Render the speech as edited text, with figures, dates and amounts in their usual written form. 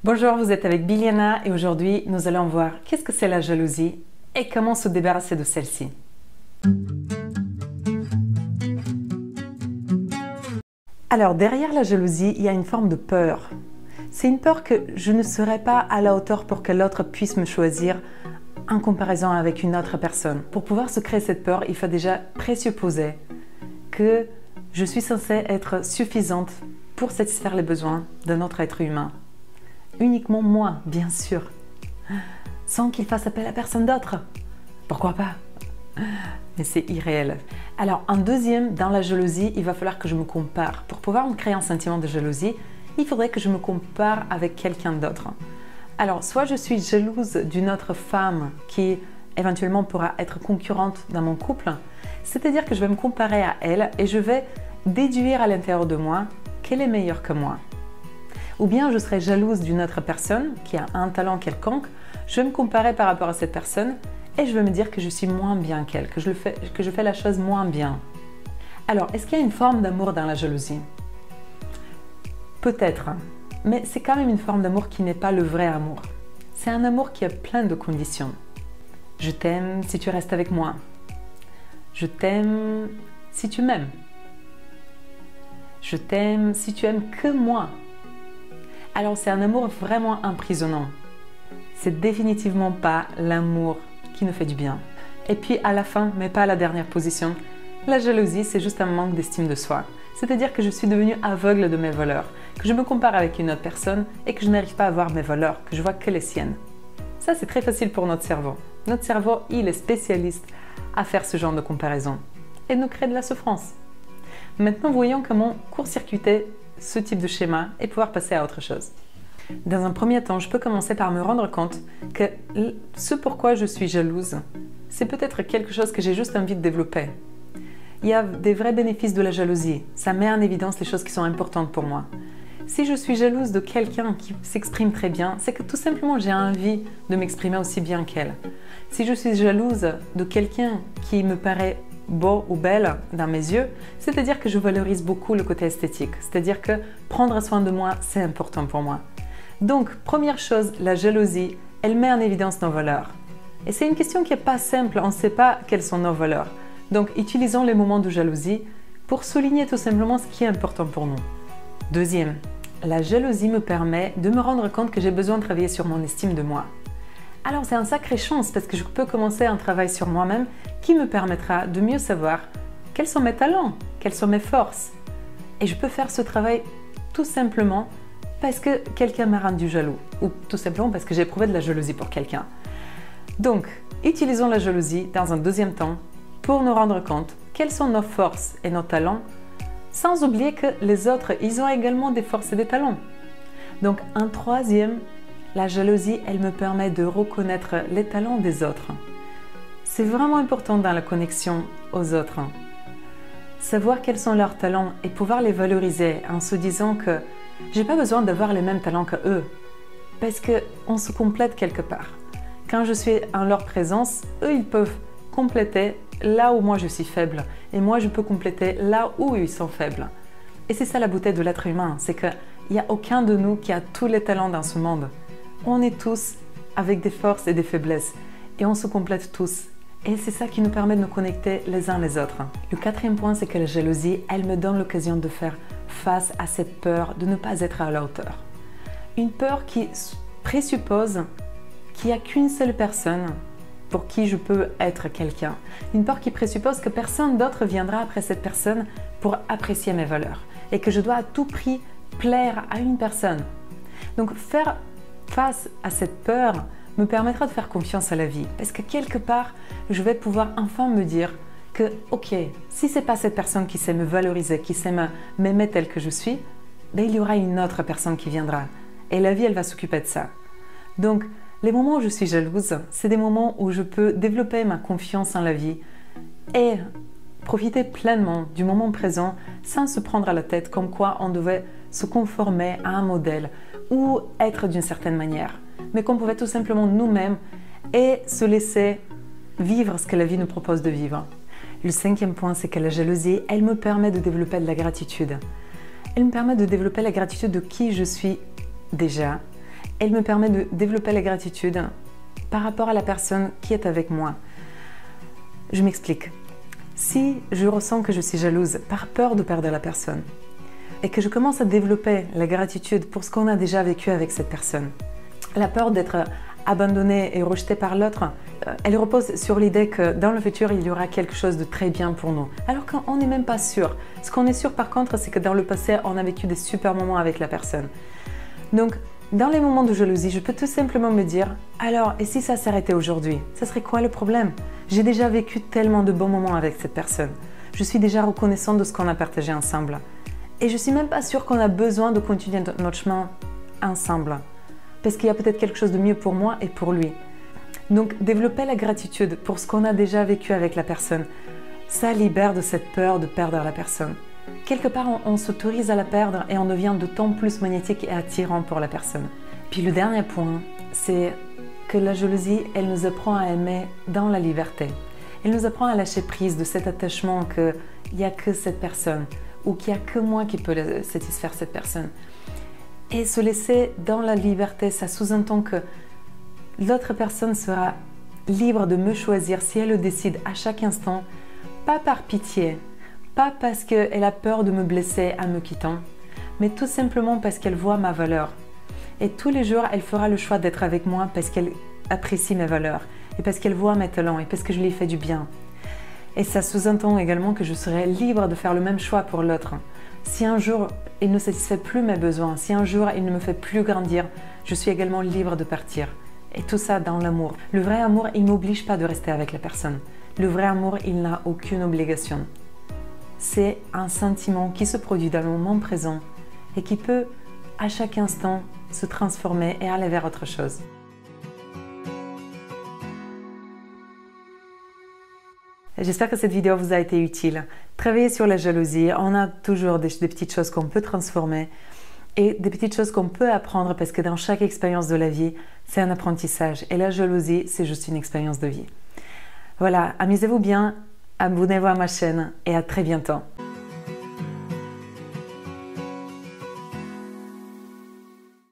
Bonjour, vous êtes avec Biliana et aujourd'hui nous allons voir qu'est-ce que c'est la jalousie et comment se débarrasser de celle-ci. Alors derrière la jalousie, il y a une forme de peur. C'est une peur que je ne serai pas à la hauteur pour que l'autre puisse me choisir en comparaison avec une autre personne. Pour pouvoir se créer cette peur, il faut déjà présupposer que je suis censée être suffisante pour satisfaire les besoins d'un autre être humain. Uniquement moi, bien sûr, sans qu'il fasse appel à personne d'autre. Pourquoi pas? Mais c'est irréel. Alors, en deuxième, dans la jalousie, il va falloir que je me compare. Pour pouvoir me créer un sentiment de jalousie, il faudrait que je me compare avec quelqu'un d'autre. Alors, soit je suis jalouse d'une autre femme qui éventuellement pourra être concurrente dans mon couple, c'est-à-dire que je vais me comparer à elle et je vais déduire à l'intérieur de moi qu'elle est meilleure que moi. Ou bien je serai jalouse d'une autre personne qui a un talent quelconque, je vais me comparer par rapport à cette personne et je vais me dire que je suis moins bien qu'elle, que je fais la chose moins bien. Alors, est-ce qu'il y a une forme d'amour dans la jalousie? Peut-être, mais c'est quand même une forme d'amour qui n'est pas le vrai amour. C'est un amour qui a plein de conditions. Je t'aime si tu restes avec moi. Je t'aime si tu m'aimes. Je t'aime si tu aimes que moi. Alors c'est un amour vraiment emprisonnant. C'est définitivement pas l'amour qui nous fait du bien. Et puis à la fin, mais pas à la dernière position, la jalousie c'est juste un manque d'estime de soi. C'est-à-dire que je suis devenue aveugle de mes valeurs, que je me compare avec une autre personne et que je n'arrive pas à voir mes valeurs, que je vois que les siennes. Ça c'est très facile pour notre cerveau. Notre cerveau, il est spécialiste à faire ce genre de comparaison et nous crée de la souffrance. Maintenant voyons comment court-circuiter ce type de schéma et pouvoir passer à autre chose. Dans un premier temps, je peux commencer par me rendre compte que ce pourquoi je suis jalouse, c'est peut-être quelque chose que j'ai juste envie de développer. Il y a des vrais bénéfices de la jalousie. Ça met en évidence les choses qui sont importantes pour moi. Si je suis jalouse de quelqu'un qui s'exprime très bien, c'est que tout simplement j'ai envie de m'exprimer aussi bien qu'elle. Si je suis jalouse de quelqu'un qui me paraît beau ou belle dans mes yeux, c'est-à-dire que je valorise beaucoup le côté esthétique, c'est-à-dire que prendre soin de moi, c'est important pour moi. Donc, première chose, la jalousie, elle met en évidence nos valeurs. Et c'est une question qui n'est pas simple, on ne sait pas quelles sont nos valeurs. Donc, utilisons les moments de jalousie pour souligner tout simplement ce qui est important pour nous. Deuxième, la jalousie me permet de me rendre compte que j'ai besoin de travailler sur mon estime de moi. Alors c'est une sacrée chance parce que je peux commencer un travail sur moi-même qui me permettra de mieux savoir quels sont mes talents, quelles sont mes forces. Et je peux faire ce travail tout simplement parce que quelqu'un m'a rendu jaloux ou tout simplement parce que j'ai éprouvé de la jalousie pour quelqu'un. Donc, utilisons la jalousie dans un deuxième temps pour nous rendre compte quelles sont nos forces et nos talents sans oublier que les autres, ils ont également des forces et des talents. Donc, un troisième, la jalousie, elle me permet de reconnaître les talents des autres. C'est vraiment important dans la connexion aux autres. Savoir quels sont leurs talents et pouvoir les valoriser en se disant que j'ai pas besoin d'avoir les mêmes talents que eux, parce qu'on se complète quelque part. Quand je suis en leur présence, eux, ils peuvent compléter là où moi je suis faible et moi je peux compléter là où ils sont faibles. Et c'est ça la beauté de l'être humain, c'est qu'il n'y a aucun de nous qui a tous les talents dans ce monde. On est tous avec des forces et des faiblesses et on se complète tous. Et c'est ça qui nous permet de nous connecter les uns les autres. Le quatrième point, c'est que la jalousie, elle me donne l'occasion de faire face à cette peur de ne pas être à la hauteur. Une peur qui présuppose qu'il n'y a qu'une seule personne pour qui je peux être quelqu'un. Une peur qui présuppose que personne d'autre viendra après cette personne pour apprécier mes valeurs et que je dois à tout prix plaire à une personne. Donc faire face à cette peur me permettra de faire confiance à la vie parce que quelque part, je vais pouvoir enfin me dire que ok, si ce n'est pas cette personne qui sait me valoriser, qui sait m'aimer telle que je suis, ben, il y aura une autre personne qui viendra et la vie, elle va s'occuper de ça. Donc, les moments où je suis jalouse, c'est des moments où je peux développer ma confiance en la vie et profiter pleinement du moment présent sans se prendre à la tête comme quoi on devait se conformer à un modèle ou être d'une certaine manière, mais qu'on pouvait tout simplement nous-mêmes et se laisser vivre ce que la vie nous propose de vivre. Le cinquième point, c'est que la jalousie, elle me permet de développer de la gratitude. Elle me permet de développer la gratitude de qui je suis déjà elle me permet de développer la gratitude par rapport à la personne qui est avec moi. Je m'explique. Si je ressens que je suis jalouse par peur de perdre la personne et que je commence à développer la gratitude pour ce qu'on a déjà vécu avec cette personne, la peur d'être abandonnée et rejetée par l'autre, elle repose sur l'idée que dans le futur, il y aura quelque chose de très bien pour nous. Alors qu'on n'est même pas sûr. Ce qu'on est sûr par contre, c'est que dans le passé, on a vécu des super moments avec la personne. Donc, dans les moments de jalousie, je peux tout simplement me dire, alors, et si ça s'arrêtait aujourd'hui? Ça serait quoi le problème? J'ai déjà vécu tellement de bons moments avec cette personne. Je suis déjà reconnaissante de ce qu'on a partagé ensemble. Et je ne suis même pas sûre qu'on a besoin de continuer notre chemin ensemble. Parce qu'il y a peut-être quelque chose de mieux pour moi et pour lui. Donc, développer la gratitude pour ce qu'on a déjà vécu avec la personne, ça libère de cette peur de perdre la personne. Quelque part, on s'autorise à la perdre et on devient d'autant plus magnétique et attirant pour la personne. Puis le dernier point, c'est que la jalousie, elle nous apprend à aimer dans la liberté. Elle nous apprend à lâcher prise de cet attachement qu'il n'y a que cette personne ou qu'il n'y a que moi qui peux satisfaire cette personne. Et se laisser dans la liberté, ça sous-entend que l'autre personne sera libre de me choisir si elle le décide à chaque instant, pas par pitié, pas parce qu'elle a peur de me blesser en me quittant, mais tout simplement parce qu'elle voit ma valeur. Et tous les jours, elle fera le choix d'être avec moi parce qu'elle apprécie mes valeurs et parce qu'elle voit mes talents et parce que je lui fais du bien. Et ça sous-entend également que je serai libre de faire le même choix pour l'autre. Si un jour, il ne satisfait plus mes besoins, si un jour, il ne me fait plus grandir, je suis également libre de partir. Et tout ça dans l'amour. Le vrai amour, il ne m'oblige pas de rester avec la personne. Le vrai amour, il n'a aucune obligation. C'est un sentiment qui se produit dans le moment présent et qui peut, à chaque instant, se transformer et aller vers autre chose. J'espère que cette vidéo vous a été utile. Travaillez sur la jalousie. On a toujours des petites choses qu'on peut transformer et des petites choses qu'on peut apprendre parce que dans chaque expérience de la vie, c'est un apprentissage. Et la jalousie, c'est juste une expérience de vie. Voilà, amusez-vous bien, abonnez-vous à ma chaîne et à très bientôt.